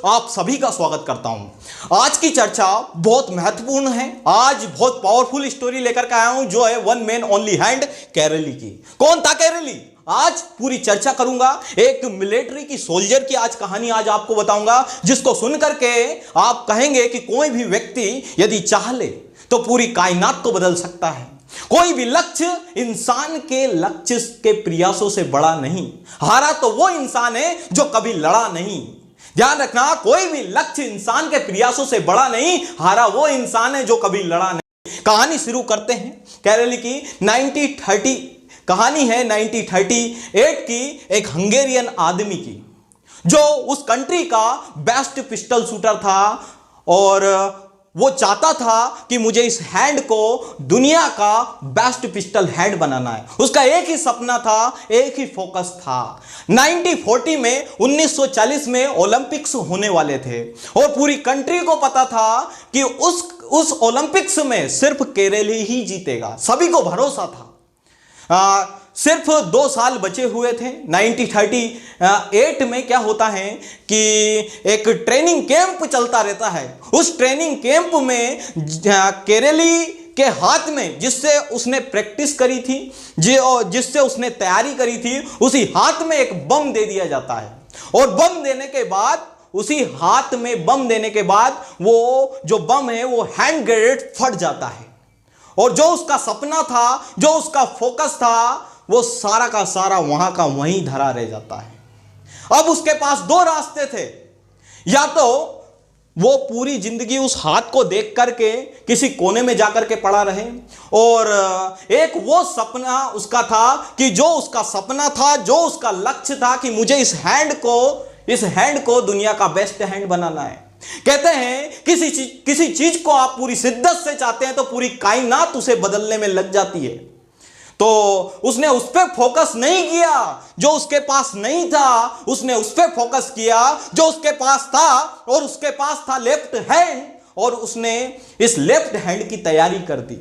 आप सभी का स्वागत करता हूं। आज की चर्चा बहुत महत्वपूर्ण है। आज बहुत पावरफुल स्टोरी लेकर के आया हूं जो है वन मैन ओनली हैंड कैरेली की। कौन था कैरेली? आज पूरी चर्चा करूंगा। एक मिलिट्री की सोल्जर की आज कहानी आज आपको बताऊंगा, जिसको सुन करके आप कहेंगे कि कोई भी व्यक्ति यदि चाह ले तो पूरी कायनात को बदल सकता है। कोई भी लक्ष्य इंसान के लक्ष्य के प्रयासों से बड़ा नहीं। हारा तो वो इंसान है जो कभी लड़ा नहीं। ध्यान रखना, कोई भी लक्ष्य इंसान के प्रयासों से बड़ा नहीं, हारा वो इंसान है जो कभी लड़ा नहीं। कहानी शुरू करते हैं कैरेली की। 1930 कहानी है 1938 की एक हंगेरियन आदमी की, जो उस कंट्री का बेस्ट पिस्टल शूटर था और वो चाहता था कि मुझे इस हैंड को दुनिया का बेस्ट पिस्टल हैंड बनाना है। उसका एक ही सपना था, एक ही फोकस था। 1940 में 1940 में ओलंपिक्स होने वाले थे और पूरी कंट्री को पता था कि उस ओलंपिक्स में सिर्फ केरली ही जीतेगा। सभी को भरोसा था। सिर्फ 2 साल बचे हुए थे। 1938 में क्या होता है कि एक ट्रेनिंग कैंप चलता रहता है। उस ट्रेनिंग कैंप में केरली के हाथ में, जिससे उसने प्रैक्टिस करी थी, जिससे उसने तैयारी करी थी, उसी हाथ में एक बम दे दिया जाता है। और बम देने के बाद, उसी हाथ में बम देने के बाद वो जो बम है वो हैंड ग्रेनेड फट जाता है। और जो उसका सपना था, जो उसका फोकस था, वो सारा का सारा वहां का वहीं धरा रह जाता है। अब उसके पास 2 रास्ते थे। या तो वो पूरी जिंदगी उस हाथ को देख करके किसी कोने में जाकर के पड़ा रहे, और एक वो सपना उसका था कि जो उसका सपना था, जो उसका लक्ष्य था कि मुझे इस हैंड को दुनिया का बेस्ट हैंड बनाना है। कहते हैं किसी चीज को आप पूरी शिद्दत से चाहते हैं तो पूरी कायनात उसे बदलने में लग जाती है। तो उसने उस पर फोकस नहीं किया जो उसके पास नहीं था, उसने उस पर फोकस किया जो उसके पास था, और उसके पास था लेफ्ट हैंड, और उसने इस लेफ्ट हैंड की तैयारी कर दी।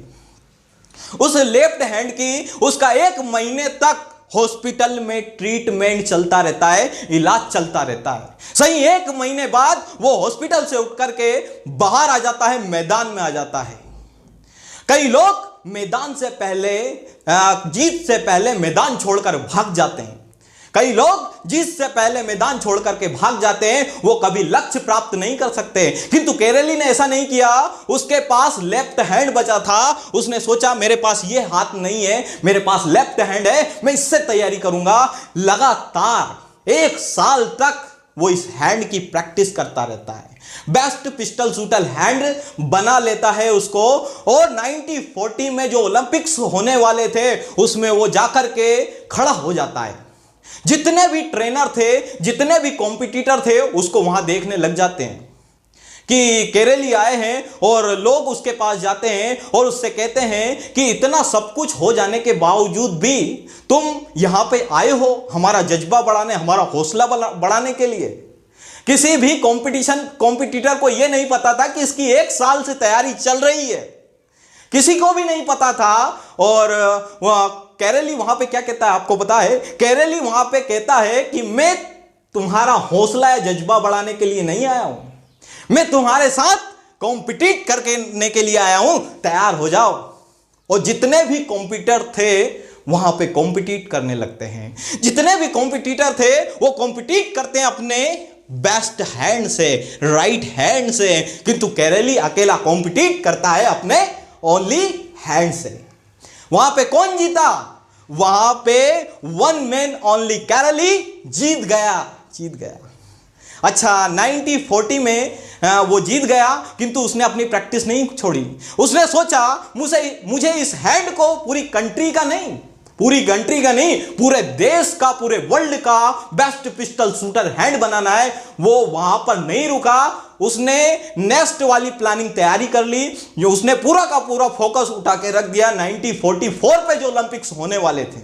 उस लेफ्ट हैंड की उसका 1 महीने तक हॉस्पिटल में ट्रीटमेंट चलता रहता है, इलाज चलता रहता है। सही 1 महीने बाद वो हॉस्पिटल से उठ करके बाहर आ जाता है, मैदान में आ जाता है। कई लोग मैदान से पहले, जीत से पहले मैदान छोड़कर भाग जाते हैं। कई लोग जीत से पहले मैदान छोड़कर के भाग जाते हैं, वो कभी लक्ष्य प्राप्त नहीं कर सकते। किंतु केरली ने ऐसा नहीं किया। उसके पास लेफ्ट हैंड बचा था। उसने सोचा मेरे पास ये हाथ नहीं है, मेरे पास लेफ्ट हैंड है, मैं इससे तैयारी करूंगा। लगातार 1 साल तक वो इस हैंड की प्रैक्टिस करता रहता है। बेस्ट पिस्टल शूटर हैंड बना लेता है उसको, और 1940 में जो ओलंपिक्स होने वाले थे उसमें वो जाकर के खड़ा हो जाता है। जितने भी ट्रेनर थे, जितने भी कॉम्पिटिटर थे, उसको वहां देखने लग जाते हैं कि केरली आए हैं, और लोग उसके पास जाते हैं और उससे कहते हैं कि इतना सब कुछ हो जाने के बावजूद भी तुम यहां पे आए हो हमारा जज्बा बढ़ाने, हमारा हौसला बढ़ाने के लिए। किसी भी कॉम्पिटिटर को यह नहीं पता था कि इसकी 1 साल से तैयारी चल रही है, किसी को भी नहीं पता था। और केरली वहां पे क्या कहता है आपको पता है? केरली वहां पे कहता है कि मैं तुम्हारा हौसला या जज्बा बढ़ाने के लिए नहीं आया हूं, मैं तुम्हारे साथ कॉम्पिटिट करने के लिए आया हूं, तैयार हो जाओ। और जितने भी कॉम्पिटिटर थे वहां पे कॉम्पिटिट करने लगते हैं। जितने भी कॉम्पिटिटर थे वो कॉम्पिटिट करते हैं अपने बेस्ट हैंड से, राइट हैंड से, किंतु केरली अकेला कॉम्पिटिट करता है अपने ओनली हैंड से। वहां पे कौन जीता? वहां पे वन मैन ओनली केरली जीत गया। अच्छा, 1940 में वो जीत गया, किंतु उसने अपनी प्रैक्टिस नहीं छोड़ी। उसने सोचा मुझे इस हैंड को पूरी कंट्री का नहीं, पूरे देश का, पूरे वर्ल्ड का बेस्ट पिस्टल शूटर हैंड बनाना है। वो वहां पर नहीं रुका। उसने नेक्स्ट वाली प्लानिंग तैयारी कर ली, जो उसने पूरा का पूरा फोकस उठा के रख दिया 1944 पे जो ओलंपिक्स होने वाले थे।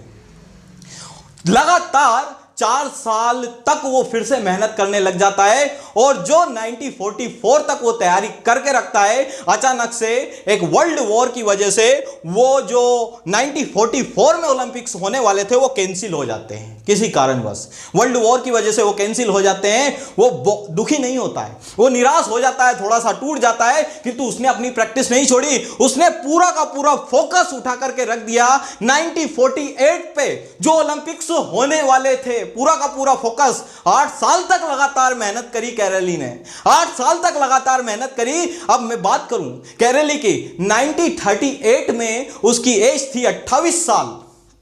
लगातार 4 साल तक वो फिर से मेहनत करने लग जाता है और जो 1944 तक वो तैयारी करके रखता है, अचानक से एक वर्ल्ड वॉर की वजह से वो जो 1944 में ओलंपिक्स होने वाले थे वो कैंसिल हो जाते हैं। किसी कारणवश वर्ल्ड वॉर की वजह से वो कैंसिल हो जाते हैं। वो दुखी नहीं होता है, वो निराश हो जाता है, थोड़ा सा टूट जाता है, किंतु उसने अपनी प्रैक्टिस नहीं छोड़ी। उसने पूरा का पूरा फोकस उठा करके रख दिया 1948 पे जो ओलंपिक्स होने वाले थे। पूरा का पूरा फोकस 8 साल तक लगातार मेहनत करी कैरेली ने, 8 साल तक लगातार मेहनत करी। अब मैं बात करूं कैरेली की, 1938 में उसकी एज थी 28 साल,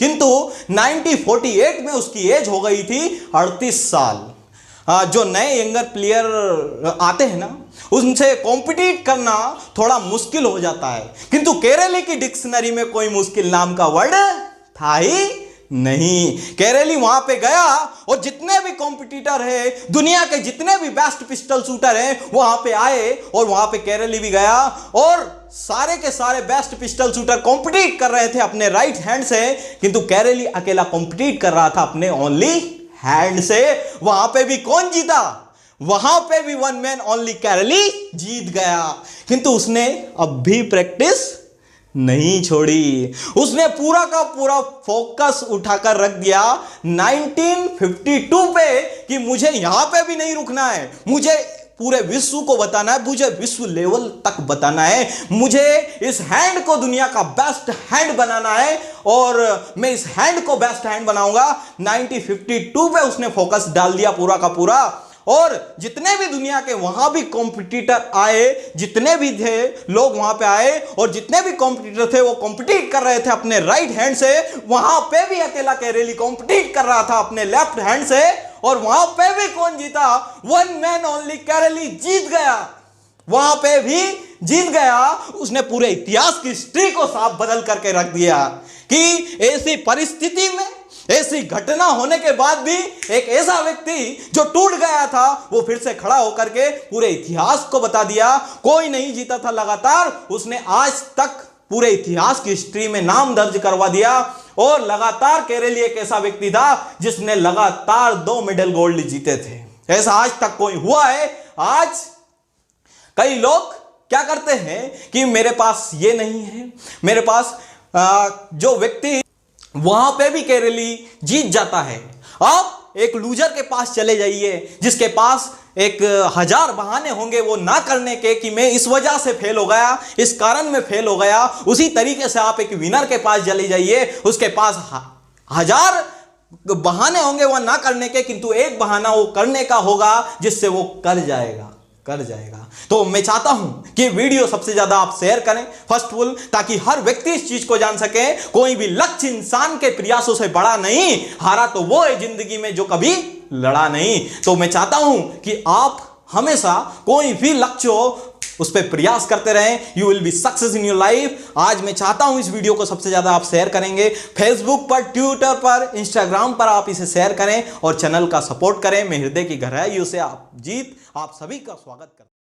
किंतु 1948 में उसकी एज हो गई थी 38 साल। जो नए यंगर प्लेयर आते हैं ना, उनसे कॉम्पिटिट करना थोड़ा मुश्किल हो जाता है, किंतु केरली की डिक्शनरी में कोई मुश्किल नाम का वर्ड था ही नहीं। केरली वहां पे गया और जितने भी कॉम्पिटिटर है, दुनिया के जितने भी बेस्ट पिस्टल शूटर हैं, वहां पे आए और वहां पे केरली भी गया और सारे के सारे बेस्ट पिस्टल शूटर कॉम्पिटिट कर रहे थे अपने राइट हैंड से, किंतु केरली अकेला कॉम्पिटिट कर रहा था अपने ओनली हैंड से। वहां पे भी कौन जीता? वहां पे भी वन मैन ओनली केरली जीत गया, किंतु उसने अब भी प्रैक्टिस नहीं छोड़ी। उसने पूरा का पूरा फोकस उठाकर रख दिया 1952 पे कि मुझे यहां पे भी नहीं रुकना है, मुझे पूरे विश्व को बताना है, मुझे विश्व लेवल तक बताना है, मुझे इस हैंड को दुनिया का बेस्ट हैंड बनाना है और मैं इस हैंड को बेस्ट हैंड बनाऊंगा। 1952 पे उसने फोकस डाल दिया पूरा का पूरा और जितने भी दुनिया के वहां भी कॉम्पिटिटर आए, जितने भी थे लोग वहां पे आए और जितने भी कॉम्पिटिटर थे वो कॉम्पिटिट कर रहे थे अपने राइट हैंड से। वहां पे भी अकेला केरली कॉम्पिटिट कर रहा था अपने लेफ्ट हैंड से और वहां पे भी कौन जीता? वन मैन ओनली केरली जीत गया। वहां पे भी जीत गया। उसने पूरे इतिहास की हिस्ट्री को साफ बदल करके रख दिया कि ऐसी परिस्थिति में, ऐसी घटना होने के बाद भी एक ऐसा व्यक्ति जो टूट गया था वो फिर से खड़ा होकर के पूरे इतिहास को बता दिया। कोई नहीं जीता था लगातार, उसने आज तक पूरे इतिहास की हिस्ट्री में नाम दर्ज करवा दिया और लगातार केरली एक ऐसा व्यक्ति था जिसने लगातार 2 मेडल गोल्ड जीते थे। ऐसा आज तक कोई हुआ है? आज कई लोग क्या करते हैं कि मेरे पास ये नहीं है, मेरे पास जो व्यक्ति वहां पे भी केरली जीत जाता है। आप एक लूजर के पास चले जाइए जिसके पास 1000 बहाने होंगे वो ना करने के कि मैं इस वजह से फेल हो गया, इस कारण में फेल हो गया। उसी तरीके से आप एक विनर के पास चले जाइए, उसके पास 1000 बहाने होंगे वो ना करने के, किंतु एक बहाना वो करने का होगा जिससे वो कर जाएगा। तो मैं चाहता हूं कि वीडियो सबसे ज्यादा आप शेयर करें फर्स्ट ऑफ ऑल, ताकि हर व्यक्ति इस चीज को जान सके। कोई भी लक्ष्य इंसान के प्रयासों से बड़ा नहीं, हारा तो वो है जिंदगी में जो कभी लड़ा नहीं। तो मैं चाहता हूं कि आप हमेशा कोई भी लक्ष्य हो उस पर प्रयास करते रहें, you will be success in your life. आज मैं चाहता हूं इस वीडियो को सबसे ज्यादा आप शेयर करेंगे, फेसबुक पर, ट्विटर पर, इंस्टाग्राम पर आप इसे शेयर करें और चैनल का सपोर्ट करें। मैं हृदय की गहराइयों से आप सभी का स्वागत करता हूं।